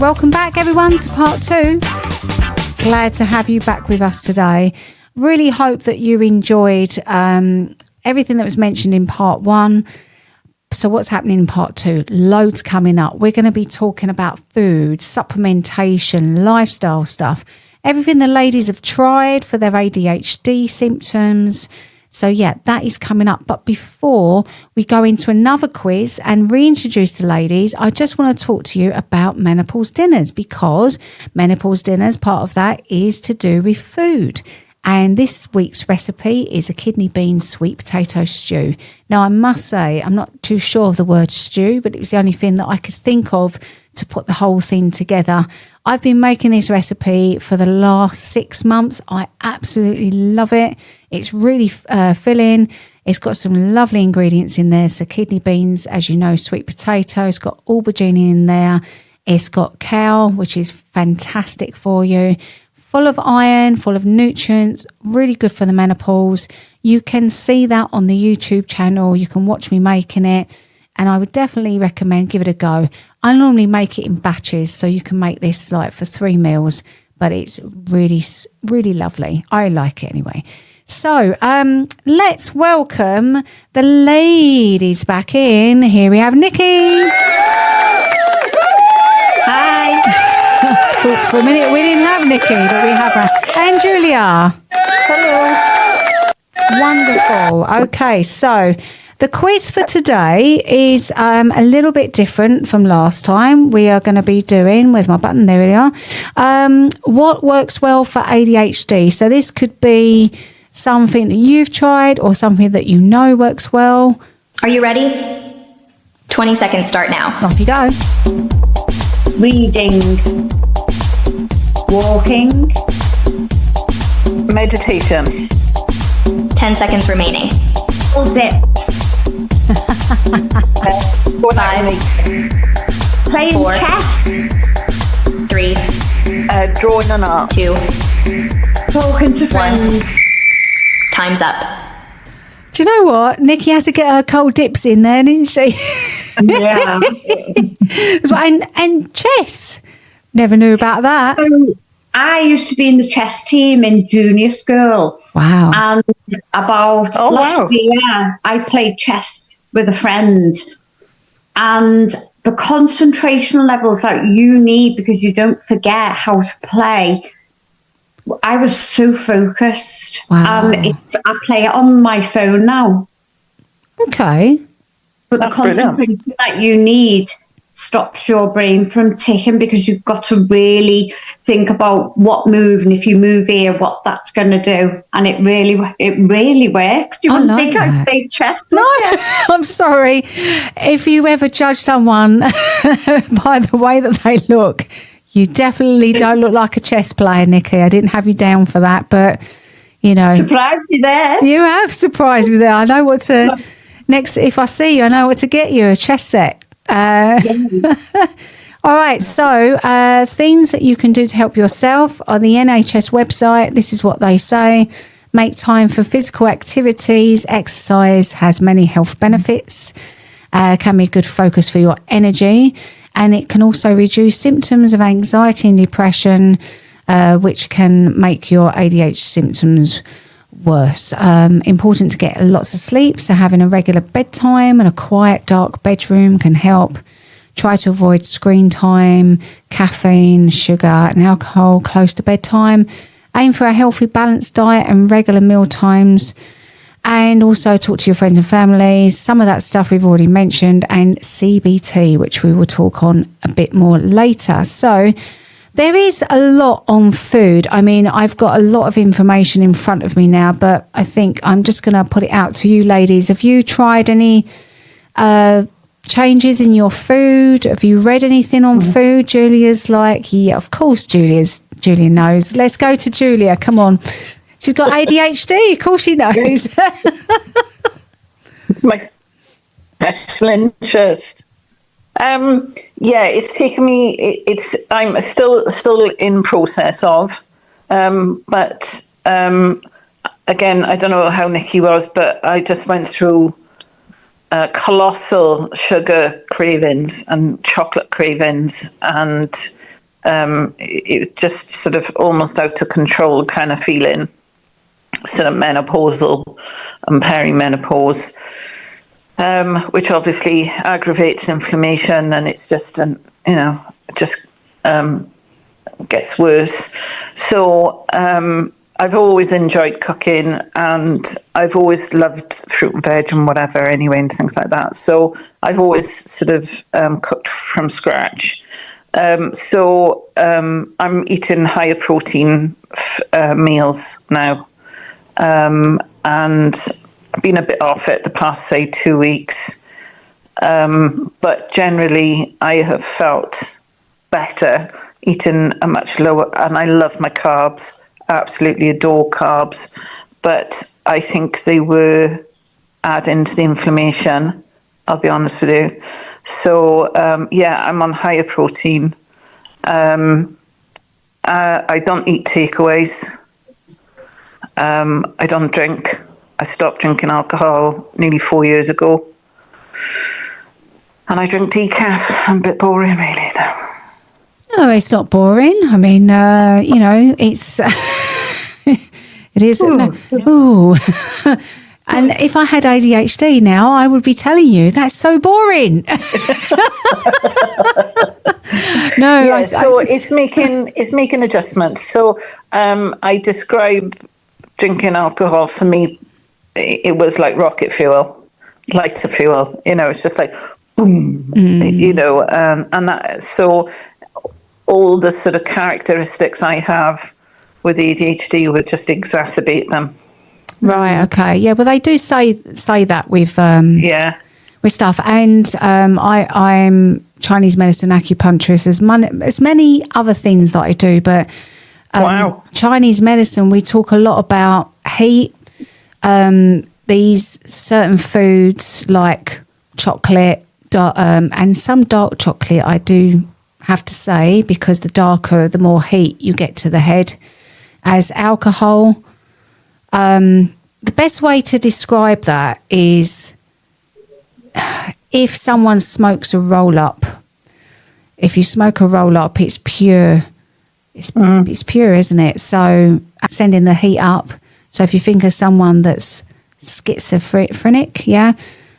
welcome back everyone to part 2. Glad to have you back with us today. Really hope that you enjoyed everything that was mentioned in part 1. So what's happening in part 2? Loads coming up. We're going to be talking about food, supplementation, lifestyle stuff, everything the ladies have tried for their ADHD symptoms. So yeah, that is coming up. But before we go into another quiz and reintroduce the ladies, I just want to talk to you about menopause dinners, because menopause dinners, part of that is to do with food. And this week's recipe is a kidney bean sweet potato stew. Now, I must say, I'm not too sure of the word stew, but it was the only thing that I could think of to put the whole thing together. I've been making this recipe for the last 6 months. I absolutely love it. It's really filling. It's got some lovely ingredients in there. So kidney beans, as you know, sweet potato. It's got aubergine in there. It's got kale, which is fantastic for you. Full of iron, full of nutrients, really good for the menopause. You can see that on the YouTube channel. You can watch me making it. And I would definitely recommend give it a go. I normally make it in batches, so you can make this like for 3 meals, but it's really, really lovely. I like it anyway. So let's welcome the ladies back in. Here we have Nikki. Hi. Thought for a minute we didn't have Nikki, but we have her. And Julia. Hello. Wonderful. Okay, so the quiz for today is a little bit different from last time. We are going to be doing, where's my button? There we are. What works well for ADHD? So this could be something that you've tried or something that you know works well. Are you ready? 20 seconds start now. Off you go. Reading, walking, meditation, 10 seconds remaining. full dips, 5, playing 4, chess, 3, drawing an art, 2, talking to friends. time's up. Do you know what? Nikki had to get her cold dips in there, didn't she? Yeah. and chess. Never knew about that. I used to be in the chess team in junior school. Wow. And about last year, I played chess with a friend. And the concentration levels that you need, because you don't forget how to play, I was so focused. Wow. I play it on my phone now. Okay. But the concentration that you need stops your brain from ticking, because you've got to really think about what move, and if you move here, what that's going to do. And it really works. Do you want to think I played chess? No, I'm sorry. If you ever judge someone by the way that they look, you definitely don't look like a chess player, Nikki. I didn't have you down for that, but, you know. Surprised you there. You have surprised me there. I know what to... Next, if I see you, I know what to get you, a chess set. All right, so things that you can do to help yourself on the NHS website. This is what they say. Make time for physical activities. Exercise has many health benefits. Can be a good focus for your energy. And it can also reduce symptoms of anxiety and depression, which can make your ADHD symptoms worse. Important to get lots of sleep, so having a regular bedtime and a quiet, dark bedroom can help. Try to avoid screen time, caffeine, sugar and alcohol close to bedtime. Aim for a healthy, balanced diet and regular meal times. And also talk to your friends and families. Some of that stuff we've already mentioned. And CBT, which we will talk on a bit more later. So there is a lot on food. I mean, I've got a lot of information in front of me now, but I think I'm just going to put it out to you ladies. Have you tried any changes in your food? Have you read anything on food? Julia's like, yeah, of course Julia knows. Let's go to Julia. Come on. She's got ADHD. Of course she knows. It's my special interest. It's taken me. I'm still in process of, but again, I don't know how Nikki was, but I just went through colossal sugar cravings and chocolate cravings, and it just sort of almost out of control kind of feeling, sort of menopausal and perimenopause, which obviously aggravates inflammation, and it's just just gets worse. So I've always enjoyed cooking, and I've always loved fruit and veg and whatever anyway, and things like that. So I've always sort of cooked from scratch. So I'm eating higher protein meals now, and I've been a bit off it the past, say, 2 weeks. But generally, I have felt better eating a much lower, and I love my carbs, absolutely adore carbs, but I think they were adding to the inflammation, I'll be honest with you. So, I'm on higher protein. I don't eat takeaways. I don't drink. I stopped drinking alcohol nearly 4 years ago. And I drink decaf. I'm a bit boring, really, now. No, it's not boring. I mean, it's it is. Ooh. And if I had ADHD now, I would be telling you that's so boring. No, so it's making adjustments. So I describe drinking alcohol for me. It was like rocket fuel, lighter fuel. It's just like boom. And that so. All the sort of characteristics I have with ADHD would just exacerbate them. Right. Okay. Yeah. Well, they do say that with with stuff, and I'm Chinese medicine acupuncturist. There's many other things that I do, but Wow. Chinese medicine, we talk a lot about heat. These certain foods like chocolate, and some dark chocolate, I do have to say, because the darker, the more heat you get to the head. As alcohol, the best way to describe that is if someone smokes a roll up. If you smoke a roll up, it's pure. It's pure, isn't it? So sending the heat up. So if you think of someone that's schizophrenic,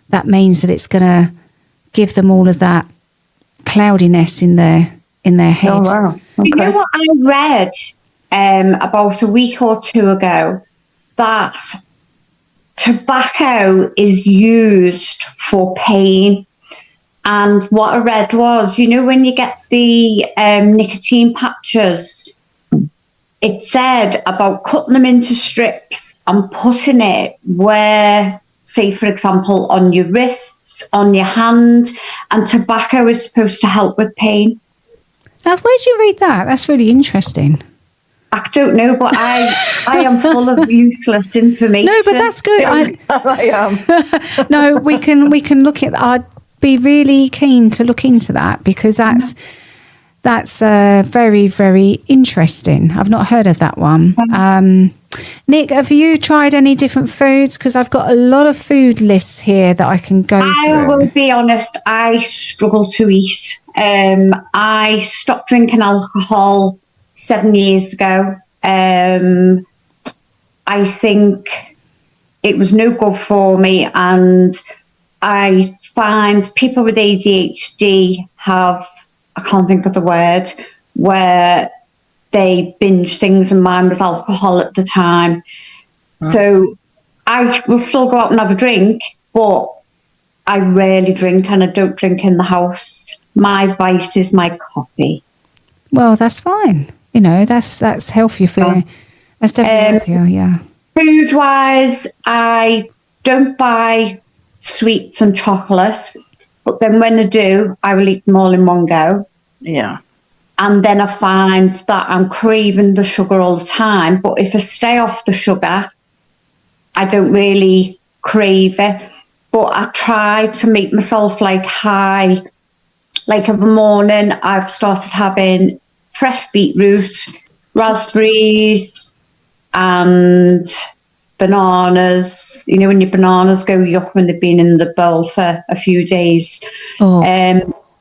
that means that it's going to give them all of that cloudiness in their head. Oh, wow. Okay. You know what I read about a week or two ago? That tobacco is used for pain. And what I read was, when you get the nicotine patches, it said about cutting them into strips and putting it where, say, for example, on your wrists, on your hand, and tobacco is supposed to help with pain. Now, where'd you read that? That's really interesting. I don't know, but I am full of useless information. No, but that's good. I am. No, we can look at. I'd be really keen to look into that, because that's very, very interesting. I've not heard of that one. Nick, have you tried any different foods? Because I've got a lot of food lists here that I can go through. I will be honest, I struggle to eat. I stopped drinking alcohol 7 years ago. I think it was no good for me, and I find people with ADHD have, I can't think of the word, where they binge things, and mine was alcohol at the time. So I will still go out and have a drink, but I rarely drink, and I don't drink in the house. My vice is my coffee. Well, that's fine. That's healthy for you. That's definitely healthier, yeah. Food-wise, I don't buy sweets and chocolate, but then when I do, I will eat them all in one go. Yeah. And then I find that I'm craving the sugar all the time. But if I stay off the sugar, I don't really crave it. But I try to make myself high. Like in the morning, I've started having fresh beetroot, raspberries, and bananas. When your bananas go yuck when they've been in the bowl for a few days.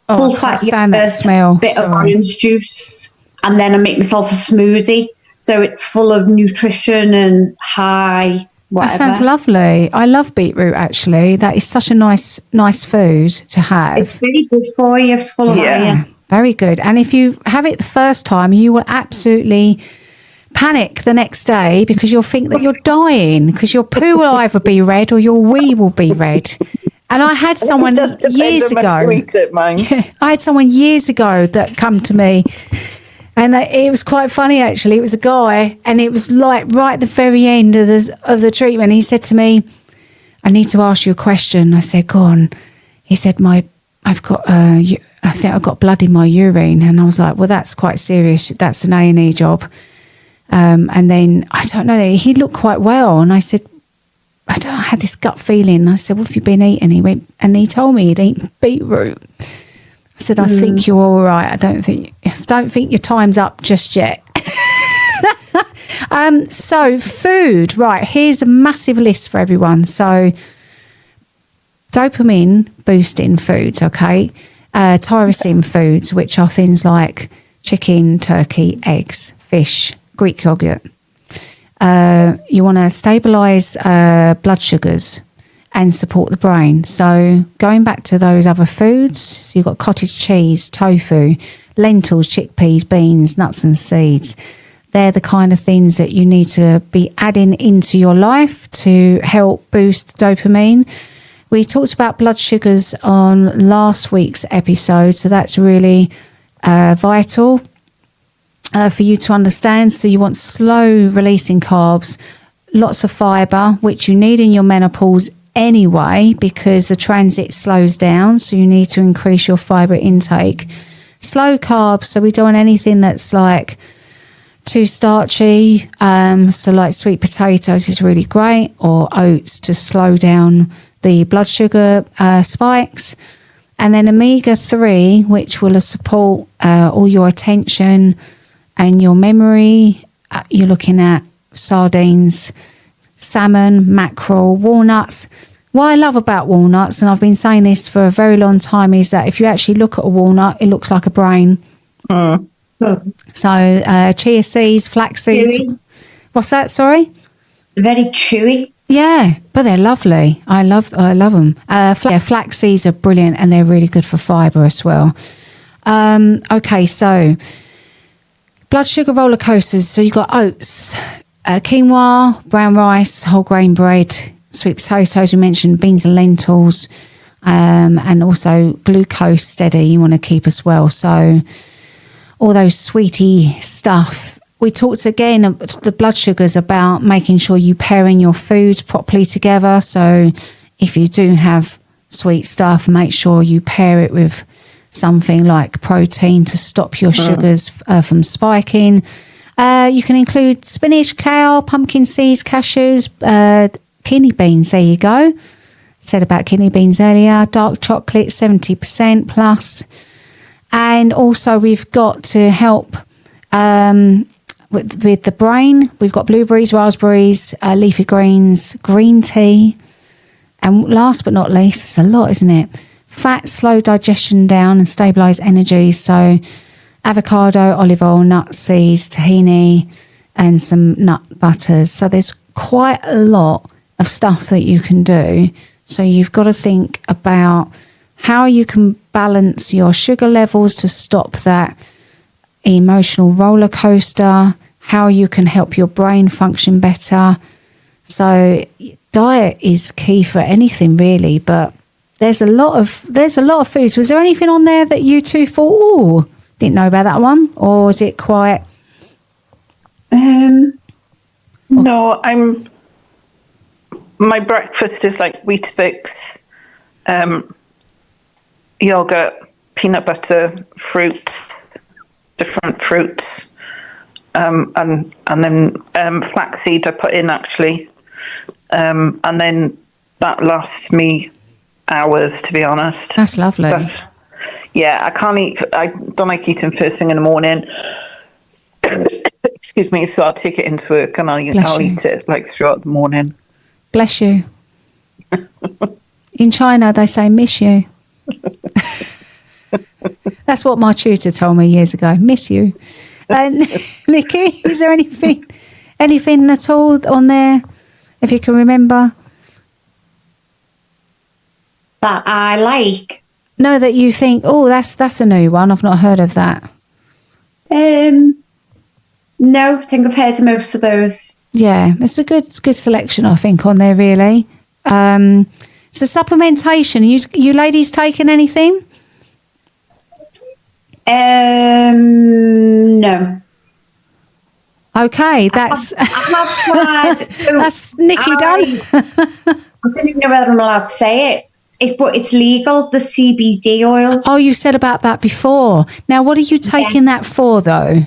Full fat stand that yogurt, smell. bit of orange juice. and then I make myself a smoothie. So it's full of nutrition and high whatever. That sounds lovely. I love beetroot, actually. That is such a nice food to have. It's very good for you. It's full of iron. Very good. And if you have it the first time, you will absolutely panic the next day because you'll think that you're dying because your poo will either be red or your wee will be red. And I had someone years ago. I had someone years ago that come to me, and it was quite funny actually. It was a guy, and it was like right at the very end of the treatment. He said to me, "I need to ask you a question." I said, "Go on." He said, "I've got I think I've got blood in my urine," and I was like, "Well, that's quite serious. That's an A&E job." And then I don't know. He looked quite well, and I said, I had this gut feeling. I said, "What have you been eating?" He went, and he told me he'd eaten beetroot. I said, "I think you're all right. I don't think your time's up just yet." So food, right? Here's a massive list for everyone. So dopamine boosting foods, okay? Tyrosine foods, which are things like chicken, turkey, eggs, fish, Greek yogurt. You want to stabilise blood sugars and support the brain. So going back to those other foods, so you've got cottage cheese, tofu, lentils, chickpeas, beans, nuts and seeds. They're the kind of things that you need to be adding into your life to help boost dopamine. We talked about blood sugars on last week's episode, so that's really vital for you to understand. So you want slow releasing carbs, lots of fibre, which you need in your menopause anyway because the transit slows down, so you need to increase your fibre intake. Slow carbs, so we don't want anything that's like too starchy, so like sweet potatoes is really great, or oats to slow down the blood sugar spikes. And then omega-3, which will support all your attention and your memory. You're looking at sardines, salmon, mackerel, walnuts. What I love about walnuts, and I've been saying this for a very long time, is that if you actually look at a walnut, it looks like a brain. So chia seeds, flax seeds. Chewy. What's that? Sorry? Very chewy. Yeah, but they're lovely. I love them. Flax seeds are brilliant, and they're really good for fibre as well. Okay, so blood sugar roller coasters. So you've got oats, quinoa, brown rice, whole grain bread, sweet potatoes. We mentioned beans and lentils, and also glucose steady. You want to keep as well. So all those sweety stuff. We talked again the blood sugars about making sure you pairing your food properly together. So if you do have sweet stuff, make sure you pair it with something like protein to stop your sugars from spiking. You can include spinach, kale, pumpkin seeds, cashews, kidney beans. There you go. Said about kidney beans earlier. Dark chocolate, 70% plus. And also we've got to help with the brain. We've got blueberries, raspberries, leafy greens, green tea. And last but not least, it's a lot, isn't it? Fat, slow digestion down and stabilise energy. So avocado, olive oil, nuts, seeds, tahini, and some nut butters. So there's quite a lot of stuff that you can do. So you've got to think about how you can balance your sugar levels to stop that emotional roller coaster, how you can help your brain function better. So diet is key for anything really, but there's a lot of foods. Was there anything on there that you two thought, oh, didn't know about that one? Or is it quite No, my breakfast is like Weetabix, yogurt, peanut butter, fruits, different fruits, and then flaxseed I put in actually, and then that lasts me hours, to be honest. That's lovely. I can't eat. I don't like eating first thing in the morning. Excuse me. So I'll take it into work and I'll eat it like throughout the morning. Bless you. In China, they say miss you. That's what my tutor told me years ago. Miss you. And Nikki, is there anything at all on there, if you can remember? That I like. No, that you think, oh, that's a new one. I've not heard of that. No, I think I've heard of most of those. Yeah, it's a good selection, I think, on there, really. So supplementation, you ladies taking anything? No. Okay, that's I have tried. So that's Nikki done. I don't even know whether I'm allowed to say it. But it's legal, the CBD oil. Oh, you said about that before. Now, what are you taking that for, though?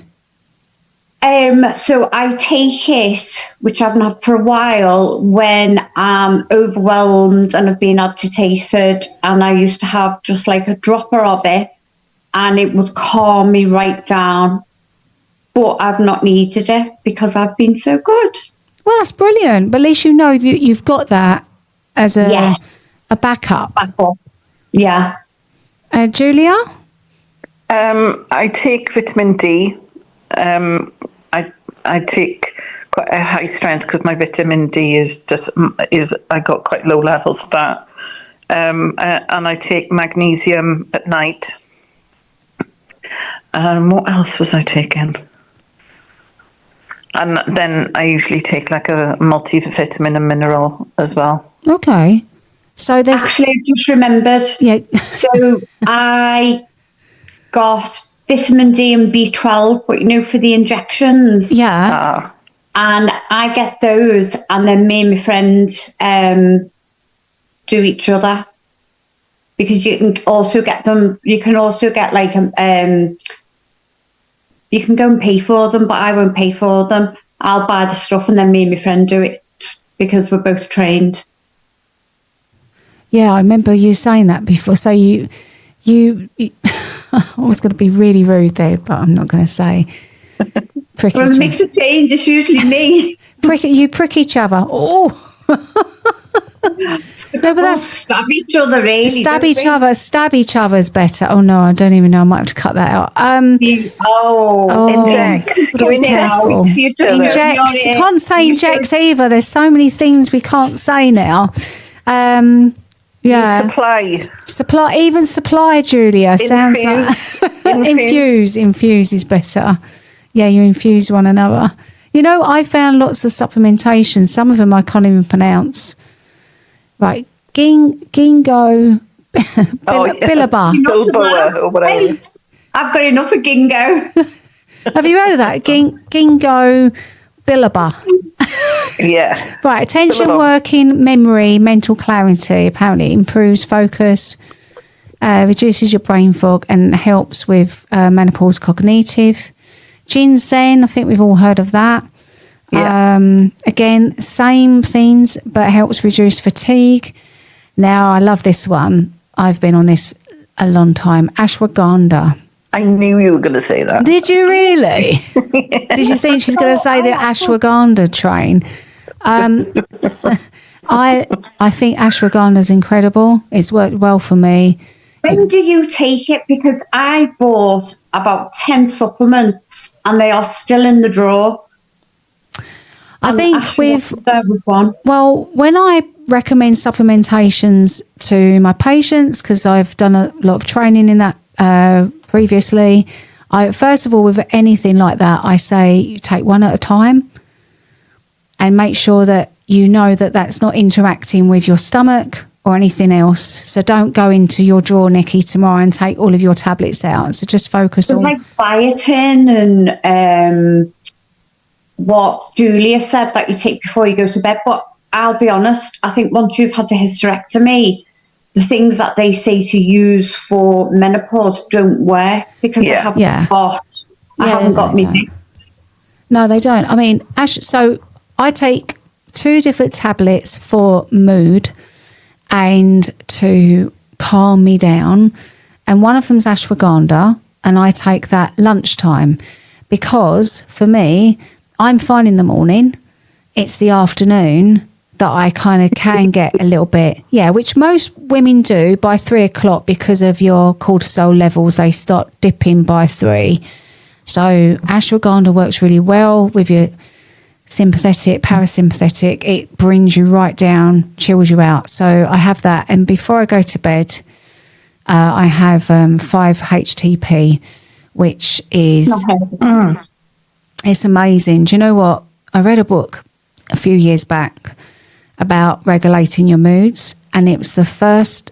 So I take it, which I've not for a while, when I'm overwhelmed and I've been agitated, and I used to have just like a dropper of it, and it would calm me right down. But I've not needed it because I've been so good. Well, that's brilliant. But at least you know that you've got that as a backup. Yeah. Julia? I take vitamin D. I take quite a high strength because my vitamin D is I got quite low levels of that. And I take magnesium at night. What else was I taking? And then I usually take like a multivitamin and mineral as well. Okay. So there's actually, I just remembered. Yeah. So I got vitamin D and B12, but for the injections. Yeah. And I get those, and then me and my friend do each other, because you can also get them. You can also get like you can go and pay for them, but I won't pay for them. I'll buy the stuff, and then me and my friend do it because we're both trained. Yeah, I remember you saying that before. So you I was going to be really rude there, but I'm not going to say. Well, it makes a change. It's usually me. You prick each other. Oh. No, but that's stab each other, really. Stab each other's better. Oh no, I don't even know. I might have to cut that out. Inject. Injects. You can't say injects either. There's so many things we can't say now. Yeah. Supply, Julia. Sounds like infuse is better. Yeah, you infuse one another. I found lots of supplementation. Some of them I can't even pronounce. Right, Ginkgo biloba. Bilboa or whatever. I've got enough of Ginkgo. Have you heard of that? Ginkgo biloba. Yeah. Right, attention, working, memory, mental clarity. Apparently, improves focus, reduces your brain fog, and helps with menopause cognitive. Ginseng, I think we've all heard of that. Yeah. Again, same things, but helps reduce fatigue. Now, I love this one. I've been on this a long time. Ashwagandha. I knew you were going to say that. Did you really? Did you think she's going to say the ashwagandha train? I think ashwagandha is incredible. It's worked well for me. When do you take it? Because I bought about 10 supplements and they are still in the drawer. I think well, when I recommend supplementations to my patients, because I've done a lot of training in that previously, first of all, with anything like that, I say you take one at a time and make sure that you know that that's not interacting with your stomach or anything else. So don't go into your drawer, Nikki, tomorrow and take all of your tablets out. So just focus on like biotin and what Julia said that you take before you go to bed. But I'll be honest, I think once you've had a hysterectomy, the things that they say to use for menopause don't work because I haven't got me mix. No, they don't. I mean, so I take 2 different tablets for mood and to calm me down, and one of them's ashwagandha, and I take that lunchtime because for me, I'm fine in the morning. It's the afternoon that I kind of can get a little bit, which most women do by 3 o'clock because of your cortisol levels. They start dipping by 3. So ashwagandha works really well with your sympathetic, parasympathetic. It brings you right down, chills you out. So I have that. And before I go to bed, I have 5-HTP, which is it's amazing. Do you know what? I read a book a few years back about regulating your moods, and it was the first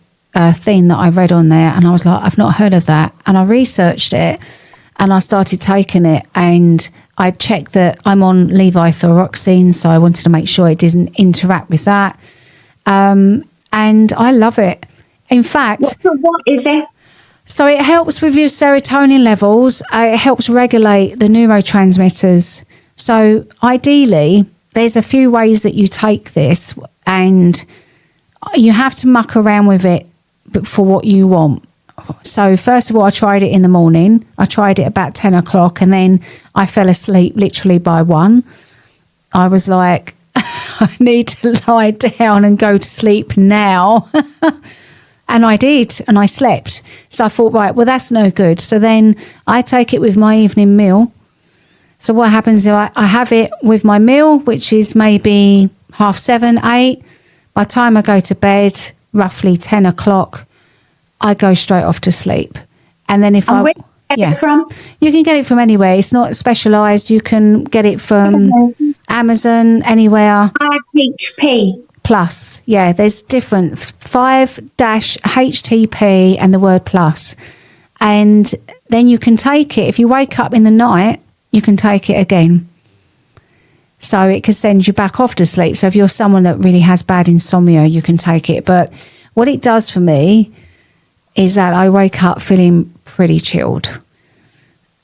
thing that I read on there, and I was like, I've not heard of that. And I researched it, and I started taking it, and I checked that I'm on levothyroxine, so I wanted to make sure it didn't interact with that. And I love it. In fact... So what is it? So it helps with your serotonin levels. It helps regulate the neurotransmitters. So ideally, there's a few ways that you take this, and you have to muck around with it for what you want. So first of all, I tried it in the morning. I tried it about 10 o'clock, and then I fell asleep literally by 1. I was like, I need to lie down and go to sleep now. And I did, and I slept. So I thought, right, well, that's no good. So then I take it with my evening meal. So what happens is I have it with my meal, which is maybe 7:30, 8. By the time I go to bed, roughly 10 o'clock, I go straight off to sleep. And then if where do you get it from? You can get it from anywhere. It's not specialised. You can get it from Amazon, anywhere. 5-HP. Plus, yeah, there's different 5-HTP and the word plus. And then you can take it. If you wake up in the night, you can take it again. So it can send you back off to sleep. So if you're someone that really has bad insomnia, you can take it. But what it does for me is that I wake up feeling pretty chilled.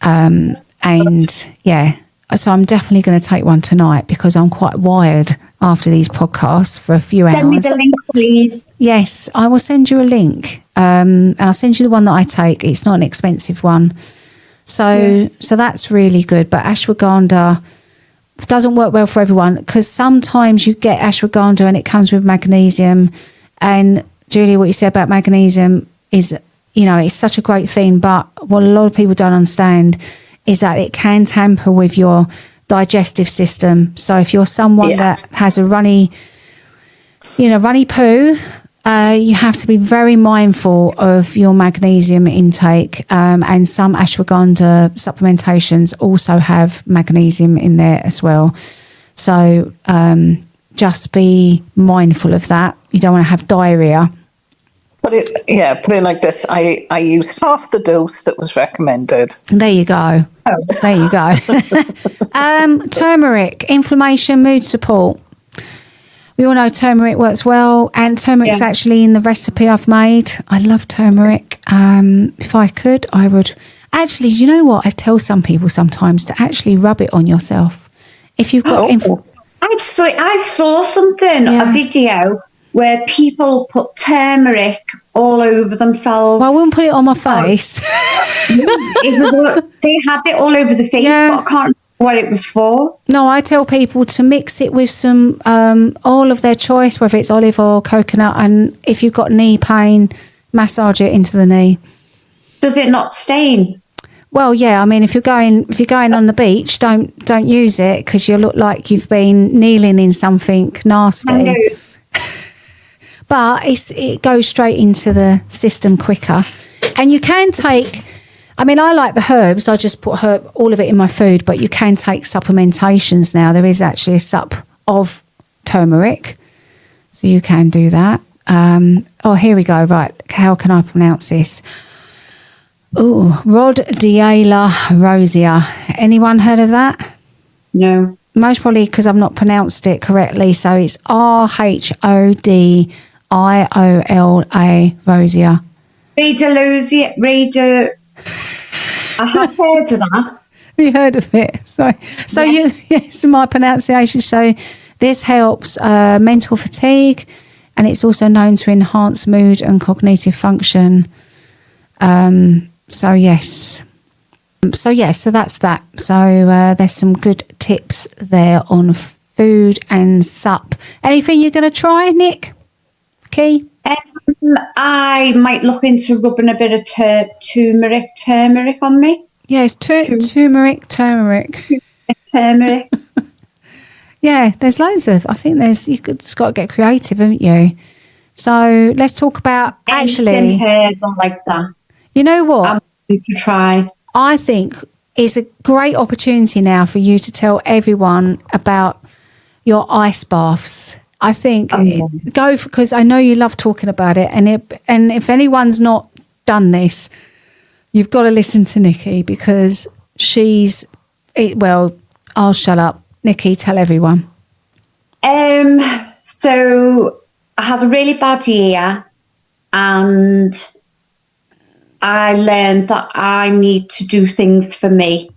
And yeah, so I'm definitely going to take one tonight because I'm quite wired after these podcasts for a few hours. Send me the link, please. Yes, I will send you a link. And I'll send you the one that I take. It's not an expensive one. So that's really good. But ashwagandha doesn't work well for everyone because sometimes you get ashwagandha and it comes with magnesium. And Julia, what you said about magnesium is, you know, it's such a great thing. But what a lot of people don't understand is that it can tamper with your digestive system. So if you're someone that has a runny poo, you have to be very mindful of your magnesium intake. And some ashwagandha supplementations also have magnesium in there as well. So just be mindful of that. You don't want to have diarrhea. Put it like this. I use half the dose that was recommended. There you go. Oh. There you go. Turmeric, inflammation, mood support. We all know turmeric works well, and turmeric's actually in the recipe I've made. I love turmeric. If I could, I would. Actually, you know what? I tell some people sometimes to actually rub it on yourself. If you've got... I saw something, a video where people put turmeric all over themselves. Well, I wouldn't put it on my face. They had it all over the face, but I can't remember what it was for. No, I tell people to mix it with some oil of their choice, whether it's olive oil, coconut, and if you've got knee pain, massage it into the knee. Does it not stain? Well, yeah. I mean, if you're going on the beach, don't use it because you look like you've been kneeling in something nasty. I know. But it goes straight into the system quicker. And you can take, I mean, I like the herbs. I just put all of it in my food, but you can take supplementations now. There is actually a sup of turmeric. So you can do that. Here we go. Right. How can I pronounce this? Oh, Rhodiola rosea. Anyone heard of that? No. Most probably because I've not pronounced it correctly. So it's RHODIOLA rosea. Rhodiola. I have heard of that. Have you heard of it? Sorry. So yes, my pronunciation. So this helps mental fatigue, and it's also known to enhance mood and cognitive function. So that's that. So there's some good tips there on food and sup. Anything you're going to try, Nick? Key? I might look into rubbing a bit of turmeric on me. Yeah, it's turmeric. Turmeric. Yeah, there's loads of. I think just got to get creative, haven't you? So let's talk about Anything herbal like that. You know what? I'm going to try. I think it's a great opportunity now for you to tell everyone about your ice baths. I think because I know you love talking about it, and if anyone's not done this, you've got to listen to Nikki because I'll shut up. Nikki, tell everyone. So I had a really bad year, and I learned that I need to do things for me.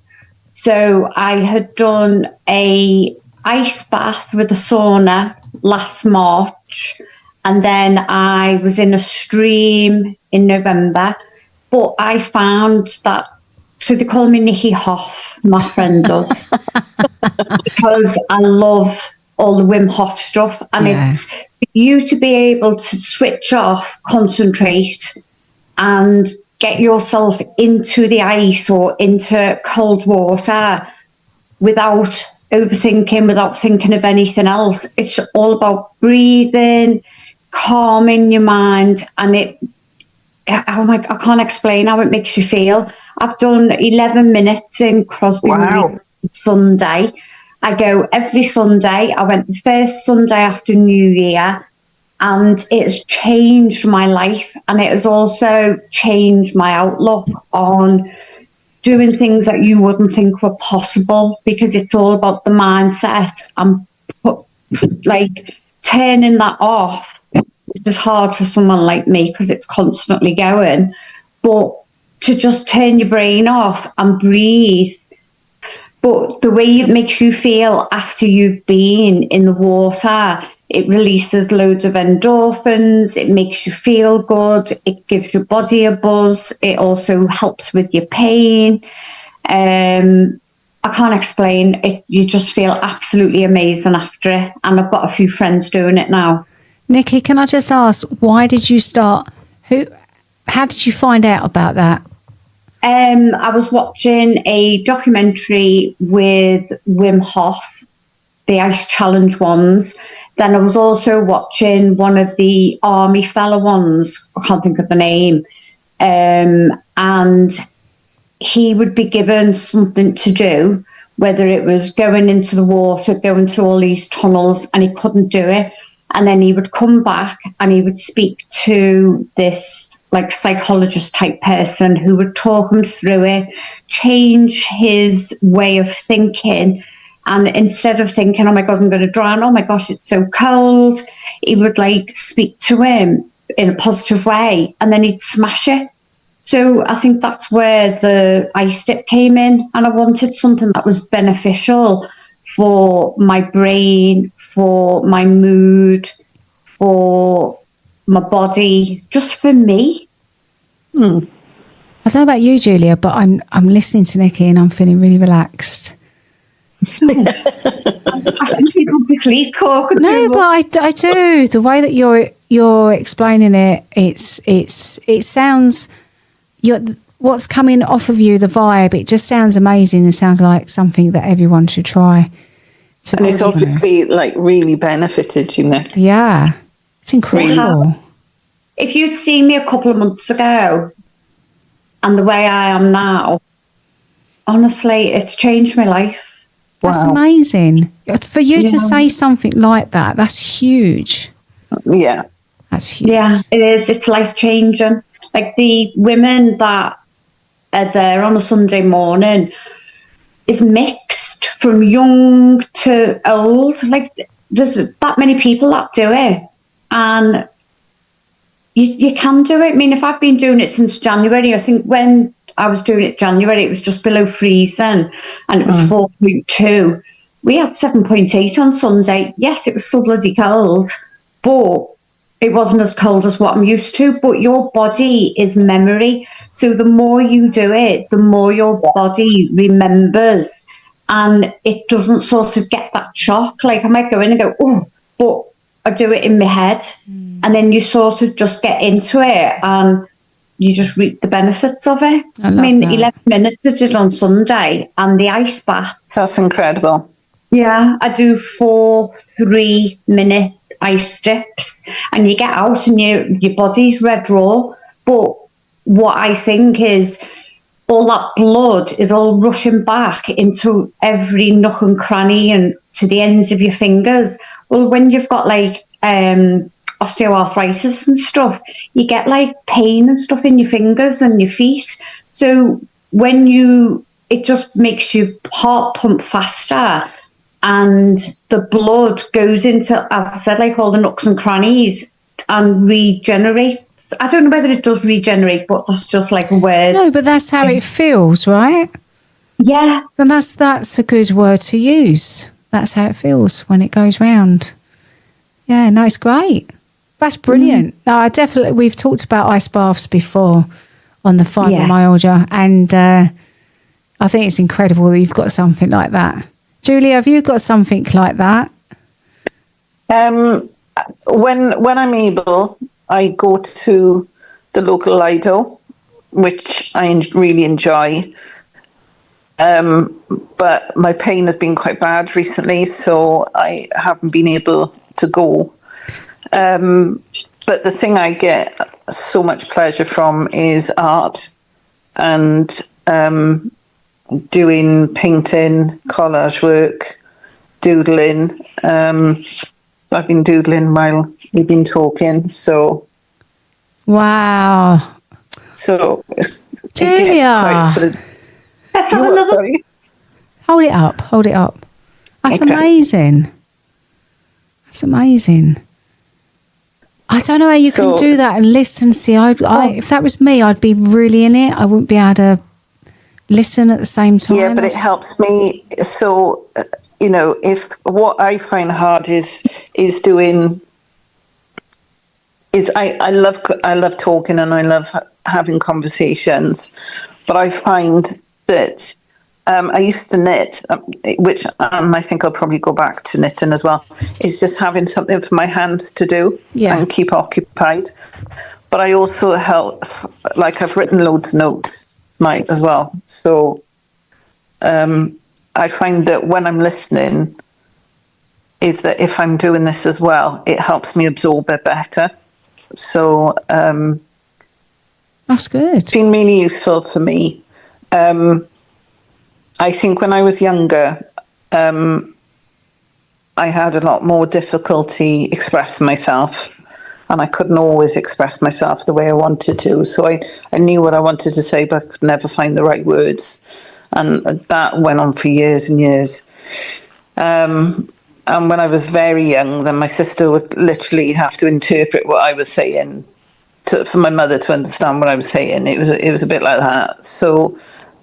So I had done a ice bath with a sauna last March, and then I was in a stream in November. But I found that, so they call me Nikki Hoff, my friend does, because I love all the Wim Hof stuff, and it's for you to be able to switch off, concentrate, and get yourself into the ice or into cold water without overthinking, without thinking of anything else. It's all about breathing, calming your mind, and I can't explain how it makes you feel. I've done 11 minutes in Crosby Sunday. I go every Sunday. I went the first Sunday after New Year, and it's changed my life, and it has also changed my outlook on doing things that you wouldn't think were possible, because it's all about the mindset and like turning that off. It's hard for someone like me because it's constantly going, but to just turn your brain off and breathe. But the way it makes you feel after you've been in the water, it releases loads of endorphins. It makes you feel good. It gives your body a buzz. It also helps with your pain. I can't explain it. You just feel absolutely amazing after it. And I've got a few friends doing it now. Nikki, can I just ask, why did you start? How did you find out about that? I was watching a documentary with Wim Hof, the Ice Challenge ones. Then I was also watching one of the army fella ones. I can't think of the name. And he would be given something to do, whether it was going into the water, going through all these tunnels, and he couldn't do it. And then he would come back and he would speak to this like psychologist type person who would talk him through it, change his way of thinking. And instead of thinking, oh my God, I'm going to drown, oh my gosh, it's so cold, he would like speak to him in a positive way, and then he'd smash it. So I think that's where the ice dip came in. And I wanted something that was beneficial for my brain, for my mood, for my body, just for me. I don't know about you, Julia, but I'm listening to Nikki and I'm feeling really relaxed. I think people to sleep talking. No, but I do. The way that you're explaining it, it sounds what's coming off of you, the vibe. It just sounds amazing. It sounds like something that everyone should try. And it's obviously like really benefited, you know. Yeah, it's incredible. If you'd seen me a couple of months ago and the way I am now, honestly, it's changed my life. That's amazing. For you to say something like that, that's huge. Yeah. That's huge. Yeah, it is. It's life-changing. Like the women that are there on a Sunday morning is mixed from young to old. Like there's that many people that do it. And you can do it. I mean, if I've been doing it since January, I think when I was doing it January, it was just below freezing and it was 4.2. We had 7.8 on Sunday. Yes, it was still bloody cold, but it wasn't as cold as what I'm used to. But your body is memory. So the more you do it, the more your body remembers, and it doesn't sort of get that shock. Like I might go in and go, oh, but I do it in my head. And then you sort of just get into it and you just reap the benefits of it. I love that. 11 minutes I did on Sunday, and the ice baths. That's incredible. Yeah, I do 4 3-minute ice dips, and you get out and your body's red raw. But what I think is all that blood is all rushing back into every nook and cranny and to the ends of your fingers. Well, when you've got like osteoarthritis and stuff, you get like pain and stuff in your fingers and your feet. So it just makes your heart pump faster, and the blood goes into, as I said, like all the nooks and crannies and regenerates. I don't know whether it does regenerate, but that's just like a word. No, but that's how it feels, right? Yeah. And that's a good word to use. That's how it feels when it goes round. Yeah, no, it's great. That's brilliant. No, we've talked about ice baths before on the fibromyalgia, and I think it's incredible that you've got something like that. Julia, have you got something like that? When I'm able, I go to the local Lido, which I really enjoy. But my pain has been quite bad recently, so I haven't been able to go. But the thing I get so much pleasure from is art and doing painting, collage work, doodling. So I've been doodling while we've been talking. So wow. So Julia, let's have another. Sorry. Hold it up. That's amazing. That's amazing. I don't know how you can do that and listen. See, if that was me, I'd be really in it. I wouldn't be able to listen at the same time. Yeah, but it helps me. So, if what I find hard is I love talking and I love having conversations, but I find that I used to knit, which I think I'll probably go back to knitting as well, is just having something for my hands to do and keep occupied. But I also help, like I've written loads of notes as well. So I find that when I'm listening, is that if I'm doing this as well, it helps me absorb it better. So that's good. It's been really useful for me. I think when I was younger, I had a lot more difficulty expressing myself, and I couldn't always express myself the way I wanted to. So I knew what I wanted to say, but I could never find the right words. And that went on for years and years. And when I was very young, then my sister would literally have to interpret what I was saying for my mother to understand what I was saying. It was a bit like that. So,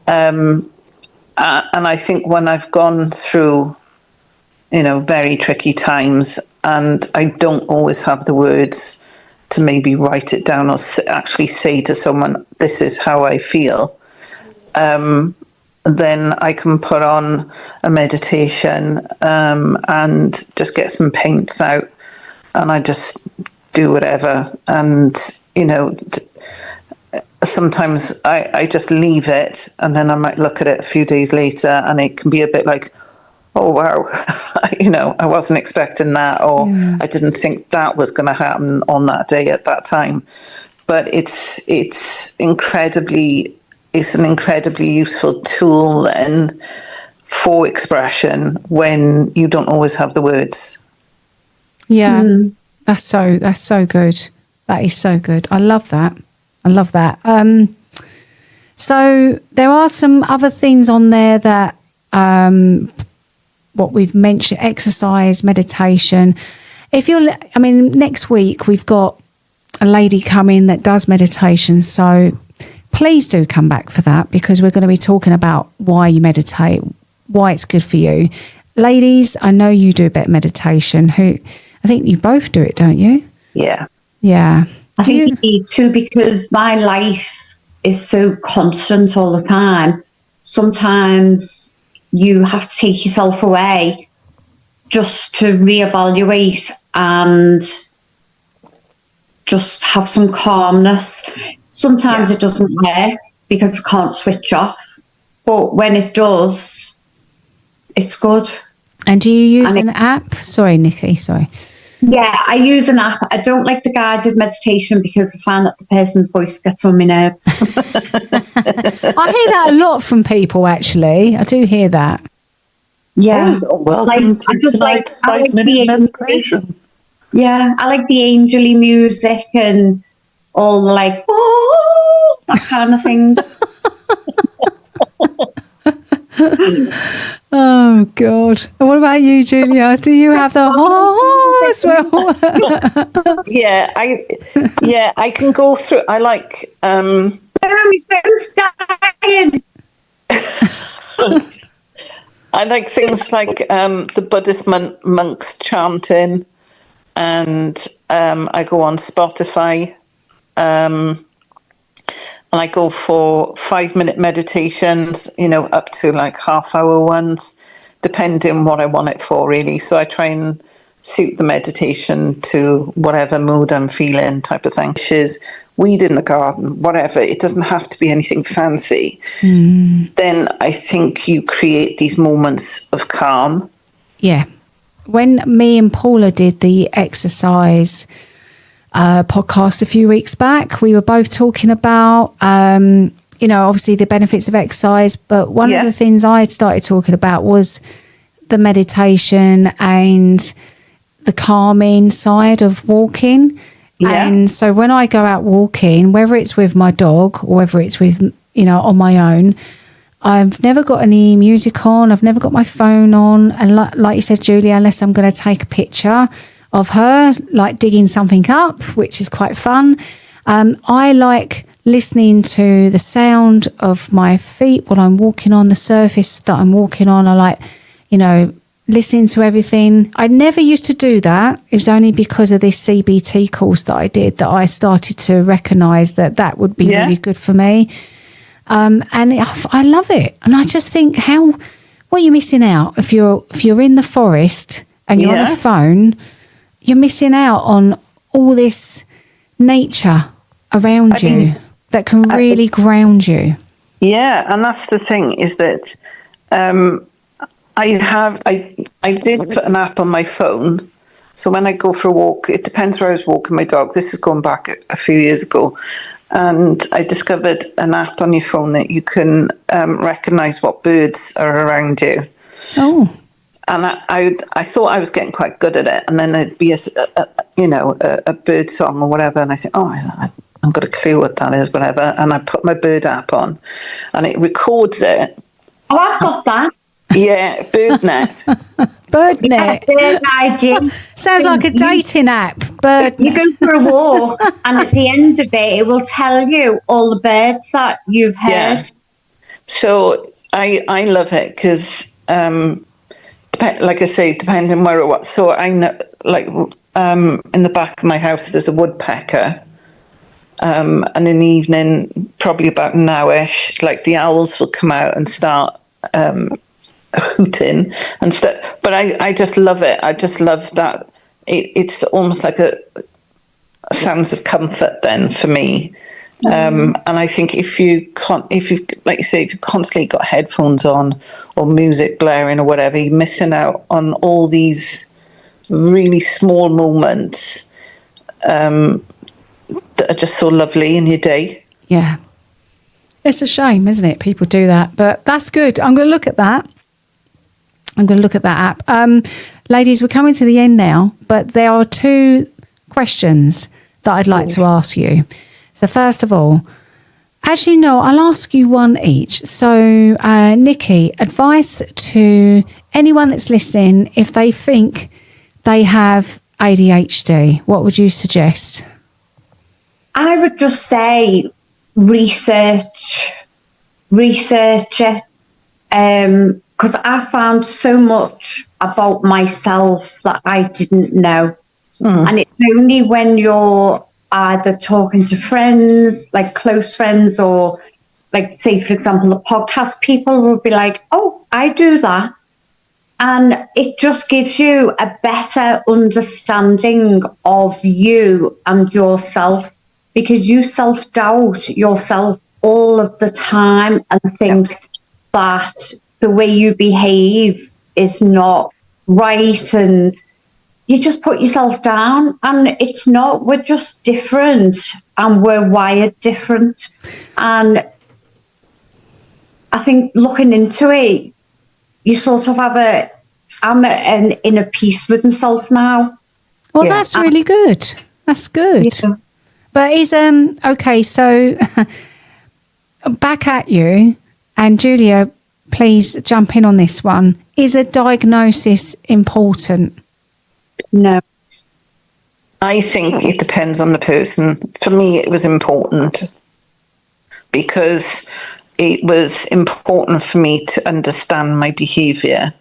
and I think when I've gone through, very tricky times, and I don't always have the words to maybe write it down or actually say to someone, "This is how I feel," then I can put on a meditation and just get some paints out, and I just do whatever. And sometimes I just leave it, and then I might look at it a few days later, and it can be a bit like, oh wow, I wasn't expecting that, or I didn't think that was going to happen on that day at that time. But it's an incredibly useful tool then for expression when you don't always have the words. Yeah, that's so good. That is so good. I love that. So there are some other things on there that what we've mentioned: exercise, meditation. Next week we've got a lady coming that does meditation, so please do come back for that, because we're going to be talking about why you meditate, why it's good for you. Ladies, I know you do a bit of meditation. I think you both do it, don't you? Yeah. I think you need to, because my life is so constant all the time. Sometimes you have to take yourself away just to reevaluate and just have some calmness. Sometimes it doesn't work because I can't switch off. But when it does, it's good. And do you use an app? Sorry, Nikki, sorry. Yeah, I use an app. I don't like the guided meditation because I find that the person's voice gets on my nerves. I hear that a lot from people, actually. I do hear that. Yeah. Oh, welcome to tonight's 5-minute meditation. Yeah, I like the angel-y music and all like, oh, that kind of thing. Oh, God. And what about you, Julia? Do you have the as well? I can go through. I like. My phone's dying. I like things like the Buddhist monks chanting, and I go on Spotify, and I go for 5-minute meditations, up to like half-hour ones, depending what I want it for, really. So I try and suit the meditation to whatever mood I'm feeling, type of thing. Weed in the garden, whatever. It doesn't have to be anything fancy. Then I think you create these moments of calm. Yeah. When me and Paula did the exercise podcast a few weeks back, we were both talking about, obviously the benefits of exercise. But one of the things I started talking about was the meditation and the calming side of walking. Yeah. And so when I go out walking, whether it's with my dog or whether it's with, on my own, I've never got any music on. I've never got my phone on. And like you said, Julia, unless I'm going to take a picture of her, like digging something up, which is quite fun. I like listening to the sound of my feet while I'm walking on the surface that I'm walking on. I like, listening to everything. I never used to do that. It was only because of this CBT course that I did that I started to recognise that would be really good for me. And I love it. And I just think what are you missing out? If you're in the forest and you're on a phone, you're missing out on all this nature around you that can really ground you. Yeah, and that's the thing, is that I did put an app on my phone. So when I go for a walk, it depends where I was walking my dog. This is going back a few years ago. And I discovered an app on your phone that you can recognise what birds are around you. Oh. And I thought I was getting quite good at it. And then there'd be a bird song or whatever. And I think, I've got a clue what that is, whatever. And I put my bird app on and it records it. Oh, I've got that. Yeah, BirdNet. BirdNet. Bird ID. Sounds like a dating app. BirdNet. You go for a walk, and at the end of it will tell you all the birds that you've heard. Yeah. So I love it because, like I say, depending where or what. So I know, like, in the back of my house, there's a woodpecker. And in the evening, probably about now-ish, like the owls will come out and start hooting and stuff. But I just love it. I just love that. It's almost like a sounds of comfort then for me. And I think if you like you say, if you constantly got headphones on or music blaring or whatever, you're missing out on all these really small moments that are just so lovely in your day. Yeah. It's a shame, isn't it? People do that, but that's good. I'm going to look at that. I'm going to look at that app. Ladies, we're coming to the end now, but there are 2 questions that I'd like to ask you. So first of all, as you know, I'll ask you one each. So, Nikki, advice to anyone that's listening if they think they have ADHD, what would you suggest? I would just say research it. Because I found so much about myself that I didn't know. And it's only when you're either talking to friends, like close friends, or like, say, for example, the podcast, people will be like, oh, I do that. And it just gives you a better understanding of you and yourself. because you self-doubt yourself all of the time and think that the way you behave is not right, and you just put yourself down, and it's not. We're just different, and we're wired different. And I think looking into it, you sort of I'm an inner peace with myself now. Well, that's really good. That's good. Yeah. But is okay, so back at you, and Julia, please jump in on this one. Is a diagnosis important? No. I think it depends on the person. For me, it was important because it was important for me to understand my behaviour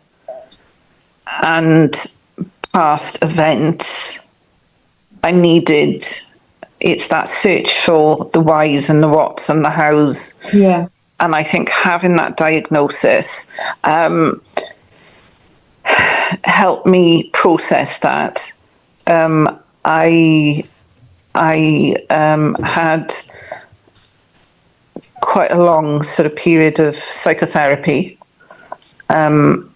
and past events. It's that search for the whys and the whats and the hows. Yeah. And I think having that diagnosis helped me process that. I had quite a long sort of period of psychotherapy. From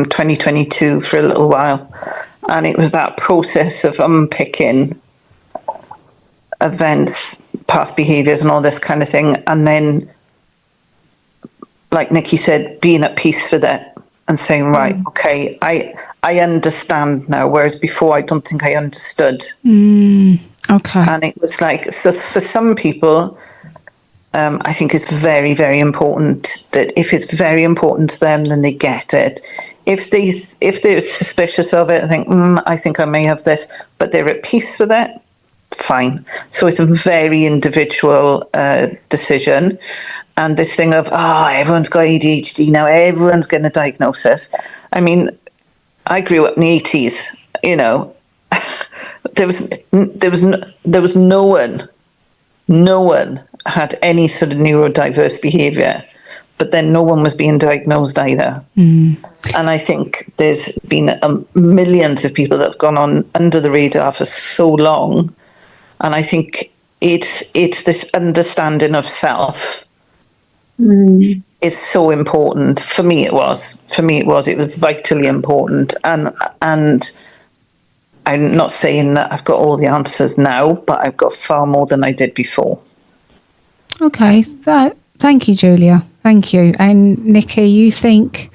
2022 for a little while, and it was that process of unpicking events, past behaviours and all this kind of thing, and then, like Nikki said, being at peace with it and saying, right, okay, I understand now, whereas before I don't think I understood. Okay. And it was like, so for some people, I think it's very, very important that if it's very important to them, then they get it. If they're suspicious of it, I think I may have this, but they're at peace with it, fine. So it's a very individual decision. And this thing of, everyone's got ADHD now, everyone's getting a diagnosis. I mean, I grew up in the 80s, you know, there was no one had any sort of neurodiverse behaviour, but then no one was being diagnosed either. And I think there's been millions of people that have gone on under the radar for so long, and I think it's this understanding of self is so important. For me it was vitally important, and I'm not saying that I've got all the answers now, but I've got far more than I did before. Okay, thank you, Julia. Thank you. And Nikki, you think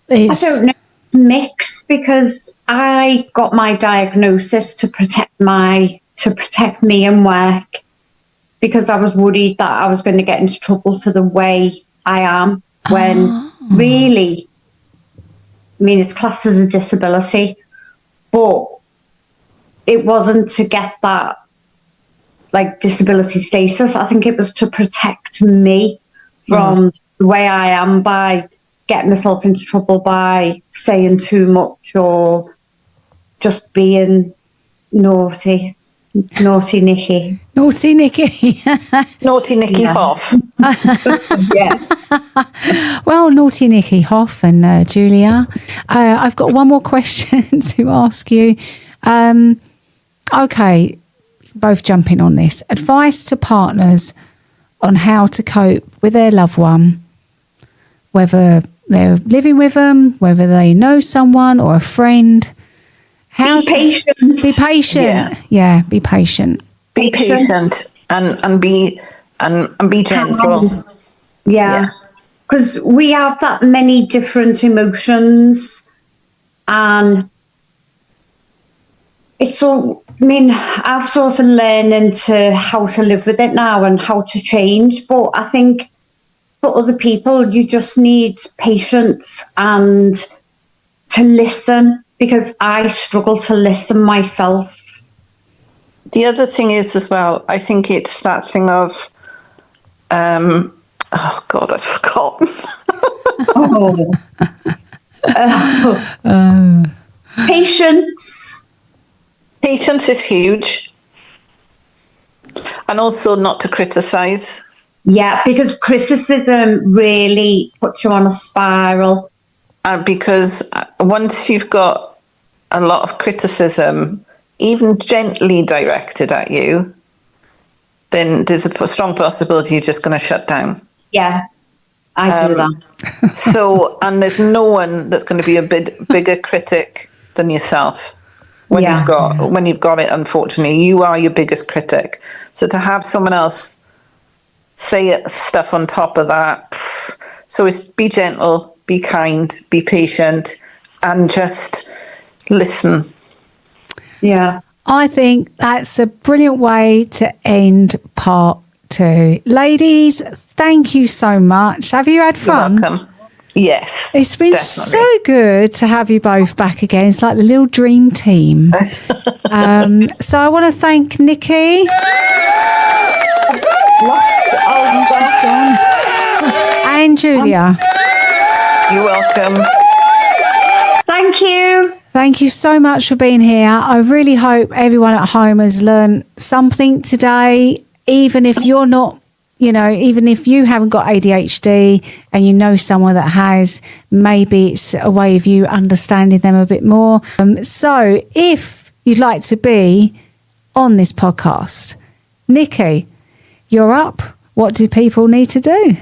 it's... I don't know. It's mixed, because I got my diagnosis to protect me and work, because I was worried that I was going to get into trouble for the way I am, when really, I mean, it's classed as a disability, but it wasn't to get that like disability status. I think it was to protect me from the way I am, by getting myself into trouble by saying too much or just being naughty. Naughty Nikki. Naughty Nikki. Naughty Nikki Hoff. Yeah. Well, Naughty Nikki Hoff and Julia, I've got one more question to ask you. Okay, both jump in on this. Advice to partners on how to cope with their loved one, whether they're living with them, whether they know someone or a friend. Be patient. Be patient. Yeah, be patient. Be patient and be gentle. Yeah. Because we have that many different emotions, and it's all, I mean, I've sort of learning to how to live with it now and how to change. But I think for other people, you just need patience and to listen, because I struggle to listen myself. The other thing is as well, I think it's that thing of, oh God, I've forgotten. Patience. Patience is huge. And also not to criticise. Yeah, because criticism really puts you on a spiral. Because once you've got a lot of criticism, even gently directed at you, then there's a strong possibility you're just going to shut down. Yeah, I do that. So, and there's no one that's going to be a bigger critic than yourself. When you've got it, unfortunately, you are your biggest critic. So to have someone else say stuff on top of that, so it's be gentle, be kind, be patient, and just listen. Yeah. I think that's a brilliant way to end part 2. Ladies, thank you so much. Have you had fun? You're welcome. Yes. It's been so good to have you both back again. It's like the little dream team. So I want to thank Nikki. She's gone. And Julia. You're welcome. Thank you. Thank you so much for being here. I really hope everyone at home has learned something today, even if you're not, even if you haven't got ADHD and you know someone that has, maybe it's a way of you understanding them a bit more. So if you'd like to be on this podcast, Nikki, you're up. What do people need to do?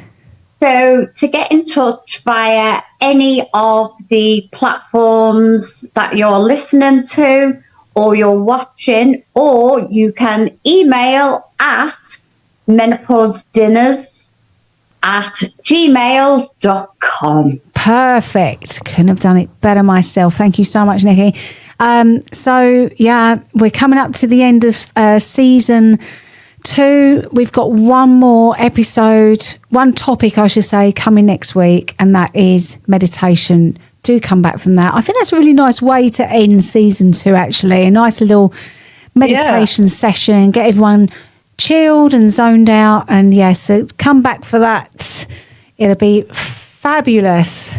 So to get in touch via any of the platforms that you're listening to or you're watching, or you can email at menopausedinners@gmail.com. Perfect. Couldn't have done it better myself. Thank you so much, Nikki. So we're coming up to the end of season 2. We've got one more episode, one topic I should say, coming next week, and that is meditation. Do come back from that. I think that's a really nice way to end season 2, actually. A nice little meditation session, get everyone chilled and zoned out. And so come back for that. It'll be fabulous.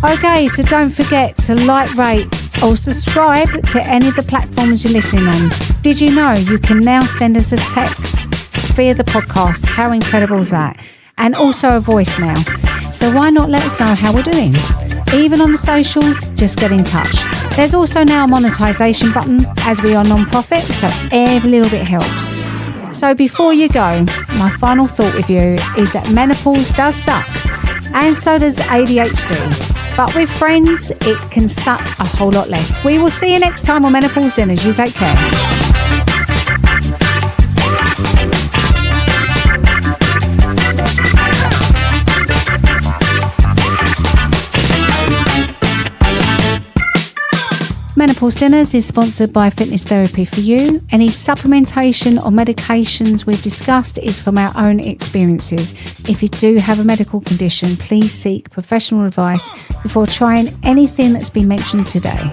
Okay, so don't forget to like, rate or subscribe to any of the platforms you're listening on. Did you know you can now send us a text via the podcast? How incredible is that? And also a voicemail. So why not let us know how we're doing? Even on the socials, just get in touch. There's also now a monetization button, as we are non-profit, so every little bit helps. So before you go, my final thought with you is that menopause does suck, and so does ADHD. But with friends, it can suck a whole lot less. We will see you next time on Menopause Dinners. You take care. Menopause Dinners is sponsored by Fitness Therapy for You. Any supplementation or medications we've discussed is from our own experiences. If you do have a medical condition, please seek professional advice before trying anything that's been mentioned today.